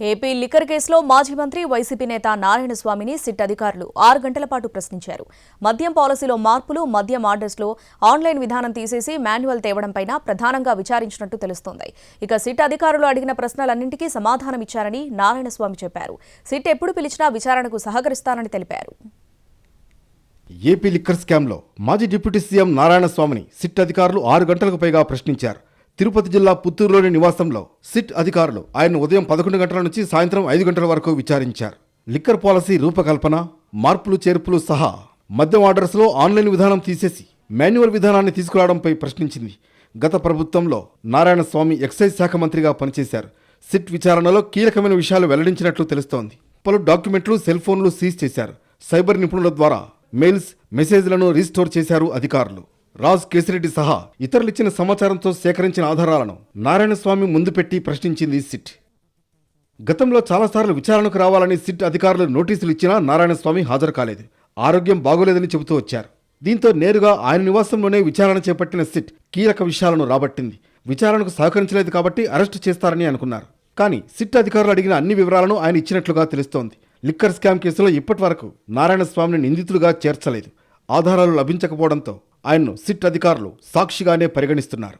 AP liquor కేసులో మాజీ మంత్రి వైసీపీ నేత నారాయణస్వామిని సిట్ అధికారులు 6 గంటల పాటు ప్రశ్నించారు. మద్యం పాలసీలో మార్పులు, మద్యం ఆర్డర్స్లో ఆన్లైన్ విధానం తీసేసి మాన్యువల్ తేవడంపై ప్రధానంగా విచారించినట్టు తెలుస్తోంది. ఇక సిట్ అధికారులు అడిగిన ప్రశ్నలన్నింటికీ సమాధానమిచ్చారని నారాయణస్వామి చెప్పారు. సిట్ ఎప్పుడు పిలిచినా విచారణకు సహకరిస్తానని తెలిపారు. ఏపీ లిక్కర్ స్కామ్లో మాజీ డిప్యూటీ సీఎం నారాయణస్వామిని సిట్ అధికారులు 6 గంటలకు పైగా ప్రశ్నించారు. తిరుపతి జిల్లా పుత్తూరులోని నివాసంలో సిట్ అధికారులు ఆయన ఉదయం 11 గంటల నుంచి సాయంత్రం 5 గంటల వరకు విచారించారు. లిక్కర్ పాలసీ రూపకల్పన, మార్పులు చేర్పులు సహా మద్యం ఆర్డర్స్లో ఆన్లైన్ విధానం తీసేసి మాన్యువల్ విధానాన్ని తీసుకురావడంపై ప్రశ్నించింది. గత ప్రభుత్వంలో నారాయణస్వామి ఎక్సైజ్ శాఖ మంత్రిగా పనిచేశారు. సిట్ విచారణలో కీలకమైన విషయాలు వెల్లడించినట్లు తెలుస్తోంది. పలు డాక్యుమెంట్లు, సెల్ ఫోన్లు సీజ్ చేశారు. సైబర్ నిపుణుల ద్వారా మెయిల్స్, మెసేజ్లను రీస్టోర్ చేశారు అధికారులు. రాజ్ కేసిరెడ్డి సహా ఇతరులిచ్చిన సమాచారంతో సేకరించిన ఆధారాలను నారాయణస్వామి ముందు పెట్టి ప్రశ్నించింది సిట్. గతంలో చాలాసార్లు విచారణకు రావాలని సిట్ అధికారులు నోటీసులు ఇచ్చినా నారాయణస్వామి హాజరు కాలేదు. ఆరోగ్యం బాగోలేదని చెబుతూ వచ్చారు. దీంతో నేరుగా ఆయన నివాసంలోనే విచారణ చేపట్టిన సిట్ కీలక విషయాలను రాబట్టింది. విచారణకు సహకరించలేదు కాబట్టి అరెస్టు చేస్తారని అనుకున్నారు. కానీ సిట్ అధికారులు అడిగిన అన్ని వివరాలను ఆయన ఇచ్చినట్లుగా తెలుస్తోంది. లిక్కర్ స్కామ్ కేసులో ఇప్పటి వరకు నారాయణస్వామిని నిందితులుగా చేర్చలేదు. ఆధారాలు లభించకపోవడంతో ఆయన్ను సిట్ అధికారులు సాక్షిగానే పరిగణిస్తున్నారు.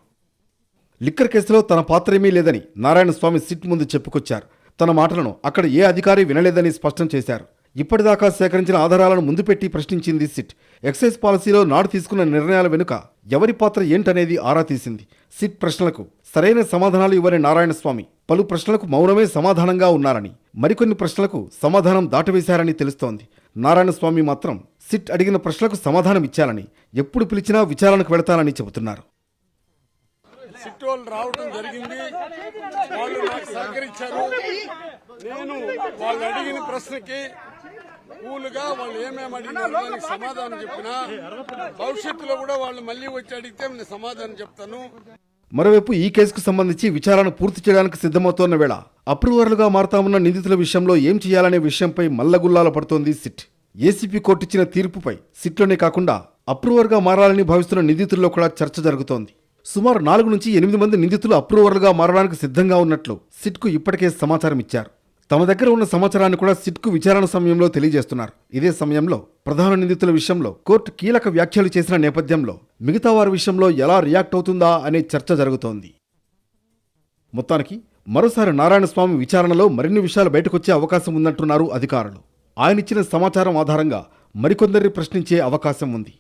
లిక్కర్ కేసులో తన పాత్రేమీ లేదని నారాయణస్వామి సిట్ ముందు చెప్పుకొచ్చారు. తన మాటలను అక్కడ ఏ అధికారి వినలేదని స్పష్టం చేశారు. ఇప్పటిదాకా సేకరించిన ఆధారాలను ముందు పెట్టి ప్రశ్నించింది సిట్. ఎక్సైజ్ పాలసీలో నాడు తీసుకున్న నిర్ణయాల వెనుక ఎవరి పాత్ర ఏంటనేది ఆరా తీసింది. సిట్ ప్రశ్నలకు సరైన సమాధానాలు ఇవ్వని నారాయణస్వామి పలు ప్రశ్నలకు మౌనమే సమాధానంగా ఉన్నారని, మరికొన్ని ప్రశ్నలకు సమాధానం దాటవేశారని తెలుస్తోంది. నారాయణస్వామి మాత్రం సిట్ అడిగిన ప్రశ్నలకు సమాధానం ఇచ్చాలని, ఎప్పుడు పిలిచినా విచారణకు వెళతానని చెబుతున్నారు. సిట్ వాళ్ళు రావడం జరిగింది, వాళ్ళు నాకు సహకరించారు. నేను వాళ్ళు అడిగిన ప్రశ్నకి కూలుగా వాళ్ళు ఏమేమి అడిగినారో దానికి సమాధానం చెప్పినా, భవిష్యత్తులో కూడా వాళ్ళు మళ్ళీ వచ్చి అడిగితే నేను సమాధానం చెప్తాను. మరోవైపు ఈ కేసుకు సంబంధించి విచారణ పూర్తి చేయడానికి సిద్ధమవుతోన్న వేళ అప్రూవర్లుగా మారతామన్న నిందితుల విషయంలో ఏం చేయాలనే విషయంపై మల్లగుల్లాల పడుతోంది సిట్. ఏసీపీ కోర్టు ఇచ్చిన తీర్పుపై సిట్లోనే కాకుండా అప్రూవర్గా మారాలని భావిస్తున్న నిందితుల్లో కూడా చర్చ జరుగుతోంది. సుమారు 4 నుంచి 8 మంది నిందితులు అప్రూవర్లుగా మారడానికి సిద్ధంగా ఉన్నట్లు సిట్కు ఇప్పటికే సమాచారం ఇచ్చారు. తమ దగ్గర ఉన్న సమాచారాన్ని కూడా సిట్కు విచారణ సమయంలో తెలియజేస్తున్నారు. ఇదే సమయంలో ప్రధాన నిందితుల విషయంలో కోర్టు కీలక వ్యాఖ్యలు చేసిన నేపథ్యంలో మిగతా వారి విషయంలో ఎలా రియాక్ట్ అవుతుందా అనే చర్చ జరుగుతోంది. మొత్తానికి మరోసారి నారాయణస్వామి విచారణలో మరిన్ని విషయాలు బయటకొచ్చే అవకాశం ఉందంటున్నారు అధికారులు. ఆయన ఇచ్చిన సమాచారం ఆధారంగా మరికొందరిని ప్రశ్నించే అవకాశం ఉంది.